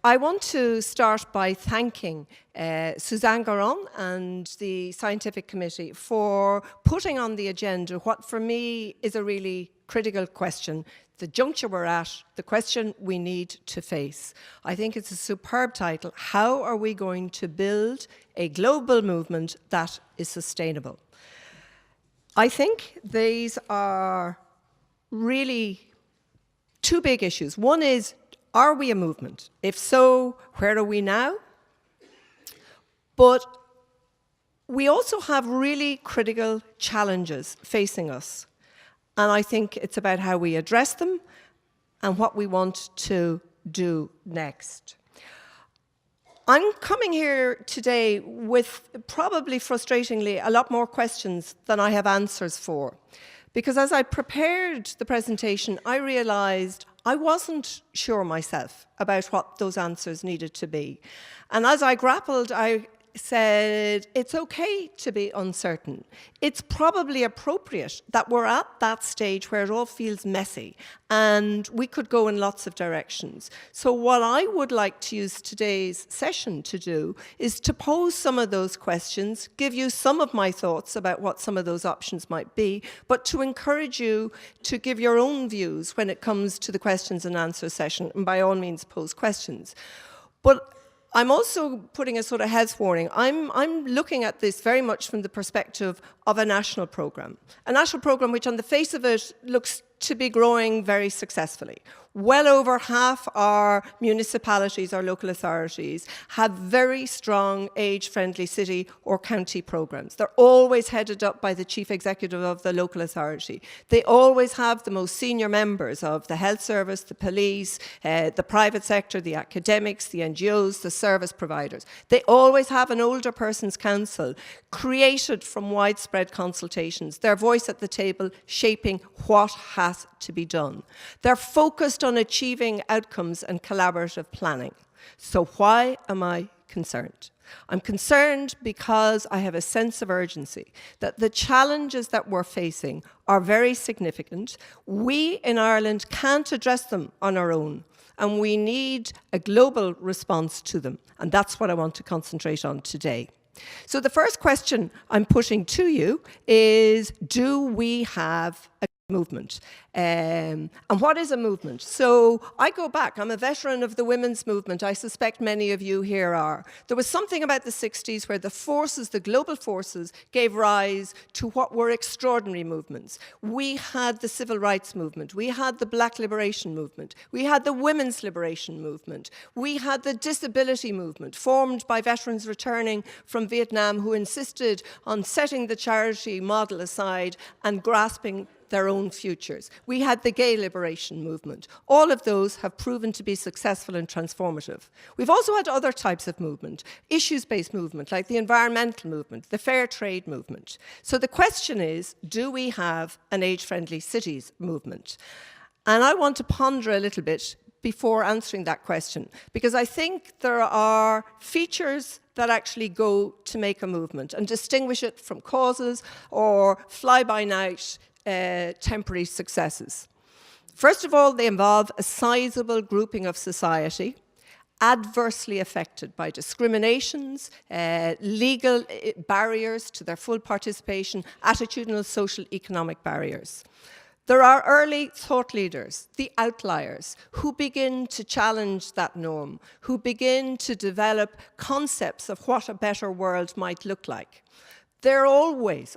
I want to start by thanking Suzanne Garon and the Scientific Committee for putting on the agenda what for me is a really critical question, the juncture we're at, the question we need to face. I think it's a superb title. How are we going to build a global movement that is sustainable? I think these are really two big issues. One is, are we a movement? If so, where are we now? But we also have really critical challenges facing us. And I think it's about how we address them and what we want to do next. I'm coming here today with probably frustratingly a lot more questions than I have answers for. Because as I prepared the presentation, I realized I wasn't sure myself about what those answers needed to be. And as I grappled, I said, it's okay to be uncertain. It's probably appropriate that we're at that stage where it all feels messy and we could go in lots of directions. So what I would like to use today's session to do is to pose some of those questions, give you some of my thoughts about what some of those options might be, but to encourage you to give your own views when it comes to the questions and answer session, and by all means pose questions. But I'm also putting a sort of health warning. I'm looking at this very much from the perspective of a national programme which on the face of it looks to be growing very successfully. Well over half our municipalities, our local authorities, have very strong age-friendly city or county programmes. They're always headed up by the chief executive of the local authority. They always have the most senior members of the health service, the police, the private sector, the academics, the NGOs, the service providers. They always have an older person's council created from widespread consultations, their voice at the table shaping what has to be done. They're focused on achieving outcomes and collaborative planning. So why am I concerned? I'm concerned because I have a sense of urgency that the challenges that we're facing are very significant. We in Ireland can't address them on our own, and we need a global response to them. And that's what I want to concentrate on today. So the first question I'm putting to you is, do we have a movement? And what is a movement? So I go back. I'm a veteran of the women's movement. I suspect many of you here are. There was something about the 60s where the forces, the global forces, gave rise to what were extraordinary movements. We had the civil rights movement. We had the black liberation movement. We had the women's liberation movement. We had the disability movement formed by veterans returning from Vietnam who insisted on setting the charity model aside and grasping their own futures. We had the gay liberation movement. All of those have proven to be successful and transformative. We've also had other types of movement, issues-based movement, like the environmental movement, the fair trade movement. So the question is, do we have an age-friendly cities movement? And I want to ponder a little bit before answering that question, because I think there are features that actually go to make a movement and distinguish it from causes or fly-by-night temporary successes. First of all, they involve a sizable grouping of society adversely affected by discriminations, legal barriers to their full participation, attitudinal, social, economic barriers. There are early thought leaders, the outliers, who begin to challenge that norm, who begin to develop concepts of what a better world might look like. They're always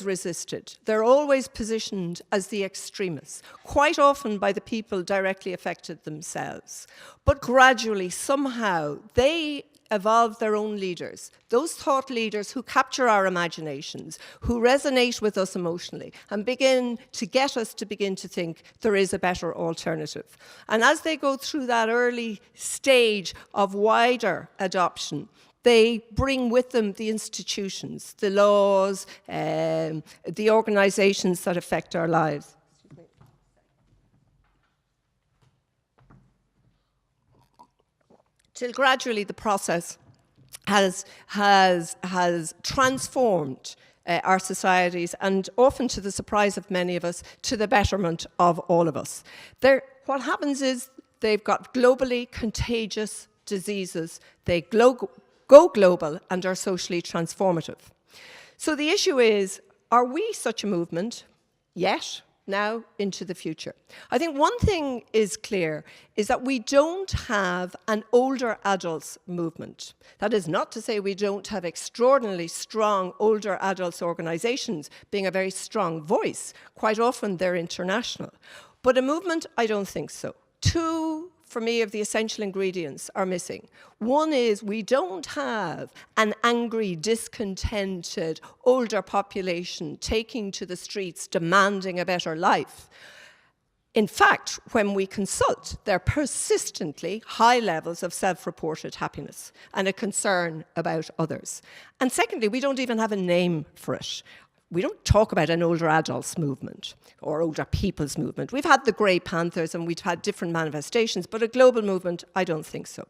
resisted. They're always positioned as the extremists, quite often by the people directly affected themselves. But gradually, somehow, they evolve their own leaders, those thought leaders who capture our imaginations, who resonate with us emotionally, and begin to get us to begin to think there is a better alternative. And as they go through that early stage of wider adoption, they bring with them the institutions, the laws, the organizations that affect our lives. Till gradually the process has transformed our societies, and often to the surprise of many of us, to the betterment of all of us. What happens is they've got globally contagious diseases, they go global and are socially transformative. So the issue is, are we such a movement yet, now, into the future? I think one thing is clear, is that we don't have an older adults movement. That is not to say we don't have extraordinarily strong older adults organizations being a very strong voice. Quite often they're international. But a movement, I don't think so. Two, for me, of the essential ingredients are missing. One is we don't have an angry, discontented, older population taking to the streets, demanding a better life. In fact, when we consult, there are persistently high levels of self-reported happiness and a concern about others. And secondly, we don't even have a name for it. We don't talk about an older adults movement or older people's movement. We've had the Grey Panthers and we've had different manifestations, but a global movement, I don't think so.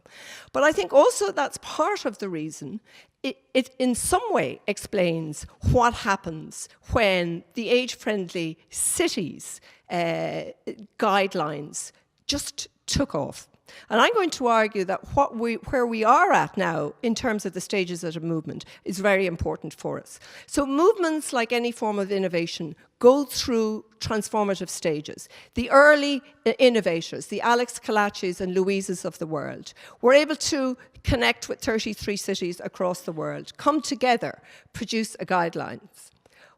But I think also that's part of the reason it in some way explains what happens when the age-friendly cities guidelines just took off. And I'm going to argue that where we are at now in terms of the stages of a movement is very important for us. So movements, like any form of innovation, go through transformative stages. The early innovators, the Alex Kalachis and Louises of the world, were able to connect with 33 cities across the world, come together, produce a guidelines.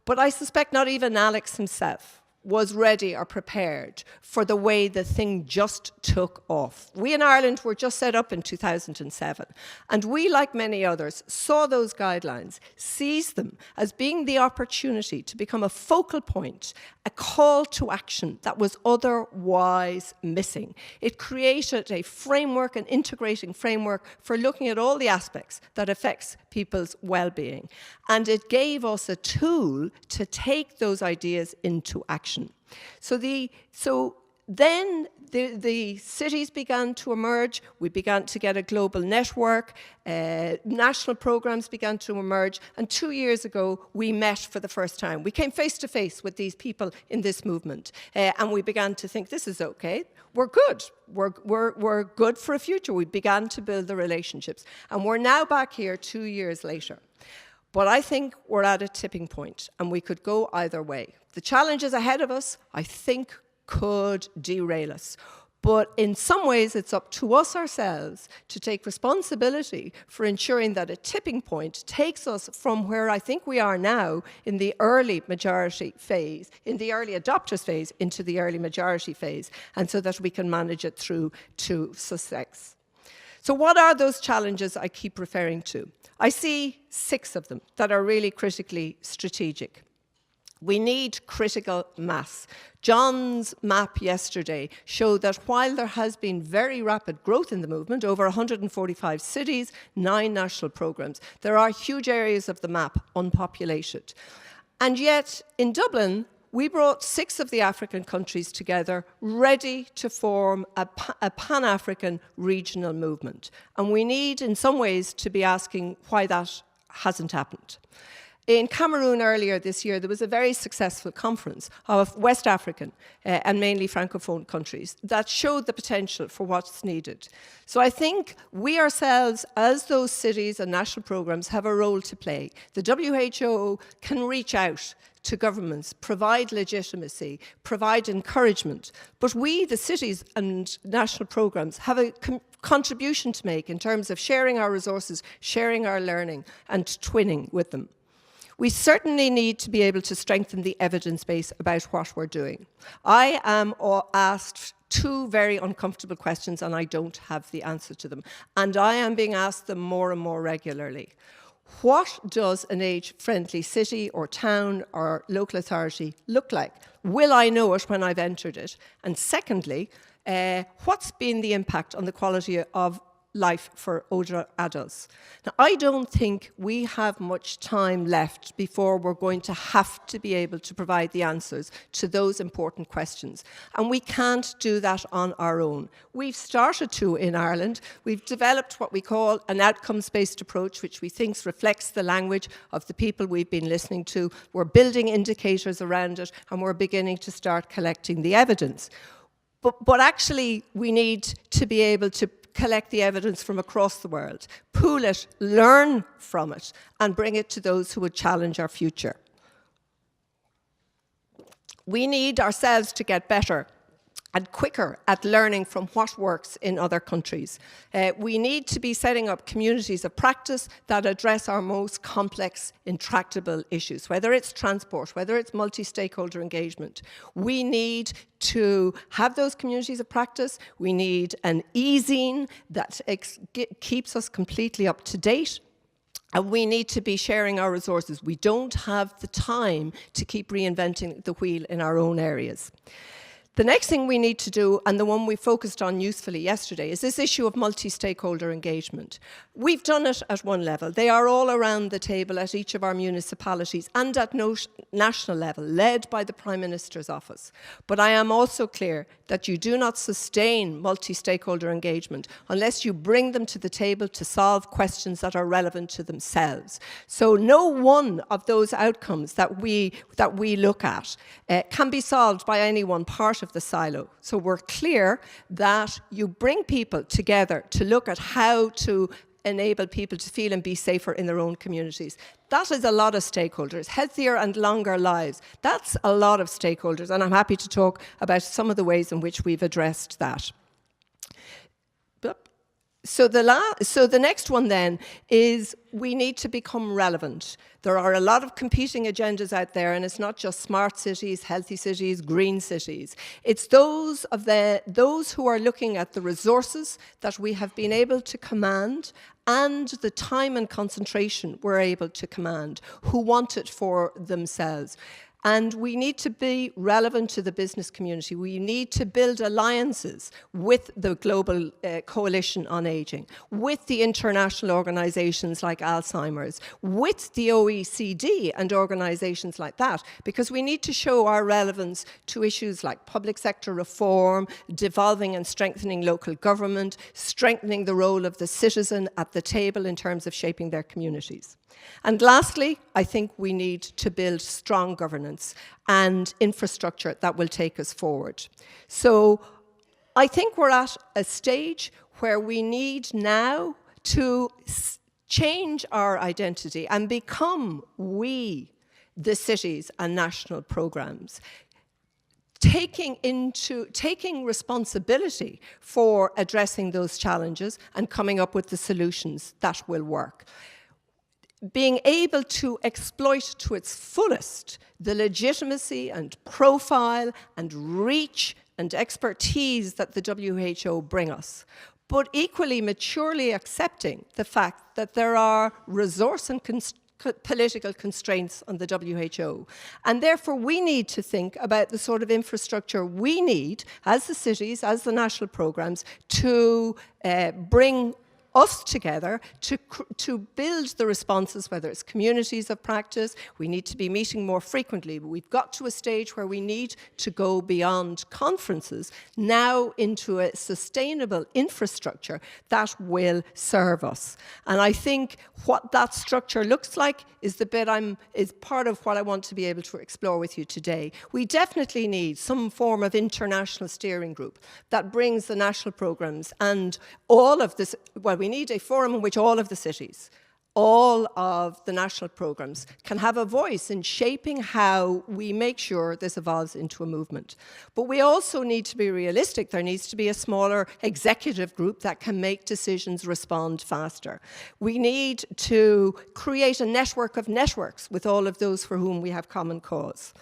But I suspect not even Alex himself was ready or prepared for the way the thing just took off. We in Ireland were just set up in 2007, and we, like many others, saw those guidelines, seized them as being the opportunity to become a focal point, a call to action that was otherwise missing. It created a framework, an integrating framework for looking at all the aspects that affects people's well-being. And it gave us a tool to take those ideas into action. So then the cities began to emerge. We began to get a global network. National programs began to emerge. And 2 years ago, we met for the first time. We came face to face with these people in this movement. And we began to think, this is okay. We're good. We're good for a future. We began to build the relationships. And we're now back here 2 years later. But I think we're at a tipping point, and we could go either way. The challenges ahead of us, I think, could derail us. But in some ways, it's up to us ourselves to take responsibility for ensuring that a tipping point takes us from where I think we are now in the early majority phase, in the early adopters phase, into the early majority phase, and so that we can manage it through to success. So what are those challenges I keep referring to? I see 6 of them that are really critically strategic. We need critical mass. John's map yesterday showed that while there has been very rapid growth in the movement, over 145 cities, 9 national programs, there are huge areas of the map unpopulated. And yet, in Dublin, we brought 6 of the African countries together, ready to form a Pan-African regional movement. And we need, in some ways, to be asking why that hasn't happened. In Cameroon earlier this year, there was a very successful conference of West African and mainly Francophone countries that showed the potential for what's needed. So I think we ourselves, as those cities and national programs, have a role to play. The WHO can reach out to governments, provide legitimacy, provide encouragement. But we, the cities and national programs, have a contribution to make in terms of sharing our resources, sharing our learning, and twinning with them. We certainly need to be able to strengthen the evidence base about what we're doing. I am asked 2 very uncomfortable questions, and I don't have the answer to them. And I am being asked them more and more regularly. What does an age-friendly city or town or local authority look like? Will I know it when I've entered it? And secondly, what's been the impact on the quality of life for older adults? Now, I don't think we have much time left before we're going to have to be able to provide the answers to those important questions. And we can't do that on our own. We've started to in Ireland. We've developed what we call an outcomes-based approach, which we think reflects the language of the people we've been listening to. We're building indicators around it, and we're beginning to start collecting the evidence. But actually, we need to be able to collect the evidence from across the world, pool it, learn from it, and bring it to those who would challenge our future. We need ourselves to get better and quicker at learning from what works in other countries. We need to be setting up communities of practice that address our most complex, intractable issues, whether it's transport, whether it's multi-stakeholder engagement. We need to have those communities of practice. We need an e-zine that keeps us completely up to date. And we need to be sharing our resources. We don't have the time to keep reinventing the wheel in our own areas. The next thing we need to do, and the one we focused on usefully yesterday, is this issue of multi-stakeholder engagement. We've done it at one level. They are all around the table at each of our municipalities and at national level, led by the Prime Minister's office. But I am also clear that you do not sustain multi-stakeholder engagement unless you bring them to the table to solve questions that are relevant to themselves. So no one of those outcomes that we look at can be solved by any one part of the silo. So we're clear that you bring people together to look at how to enable people to feel and be safer in their own communities. That is a lot of stakeholders. Healthier and longer lives. That's a lot of stakeholders, and I'm happy to talk about some of the ways in which we've addressed that. So the next one then is we need to become relevant. There are a lot of competing agendas out there, and it's not just smart cities, healthy cities, green cities. It's those who are looking at the resources that we have been able to command and the time and concentration we're able to command, who want it for themselves. And we need to be relevant to the business community. We need to build alliances with the Global Coalition on Aging, with the international organizations like Alzheimer's, with the OECD and organizations like that, because we need to show our relevance to issues like public sector reform, devolving and strengthening local government, strengthening the role of the citizen at the table in terms of shaping their communities. And lastly, I think we need to build strong governance and infrastructure that will take us forward. So I think we're at a stage where we need now to change our identity and become we, the cities and national programs, taking responsibility for addressing those challenges and coming up with the solutions that will work. Being able to exploit to its fullest the legitimacy and profile and reach and expertise that the WHO bring us, but equally maturely accepting the fact that there are resource and political constraints on the WHO. And therefore we need to think about the sort of infrastructure we need as the cities, as the national programs, to bring us together to build the responses, whether it's communities of practice. We need to be meeting more frequently, but we've got to a stage where we need to go beyond conferences now into a sustainable infrastructure that will serve us. And I think what that structure looks like is part of what I want to be able to explore with you today. We definitely need some form of international steering group that brings the national programs and all of this. Well, we need a forum in which all of the cities, all of the national programs can have a voice in shaping how we make sure this evolves into a movement. But we also need to be realistic. There needs to be a smaller executive group that can make decisions, respond faster. We need to create a network of networks with all of those for whom we have common cause.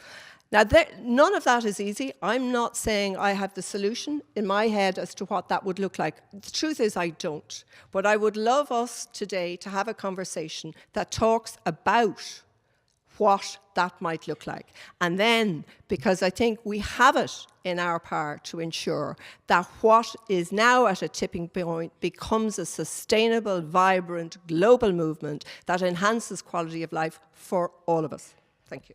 Now, none of that is easy. I'm not saying I have the solution in my head as to what that would look like. The truth is I don't. But I would love us today to have a conversation that talks about what that might look like. And then, because I think we have it in our power to ensure that what is now at a tipping point becomes a sustainable, vibrant, global movement that enhances quality of life for all of us. Thank you.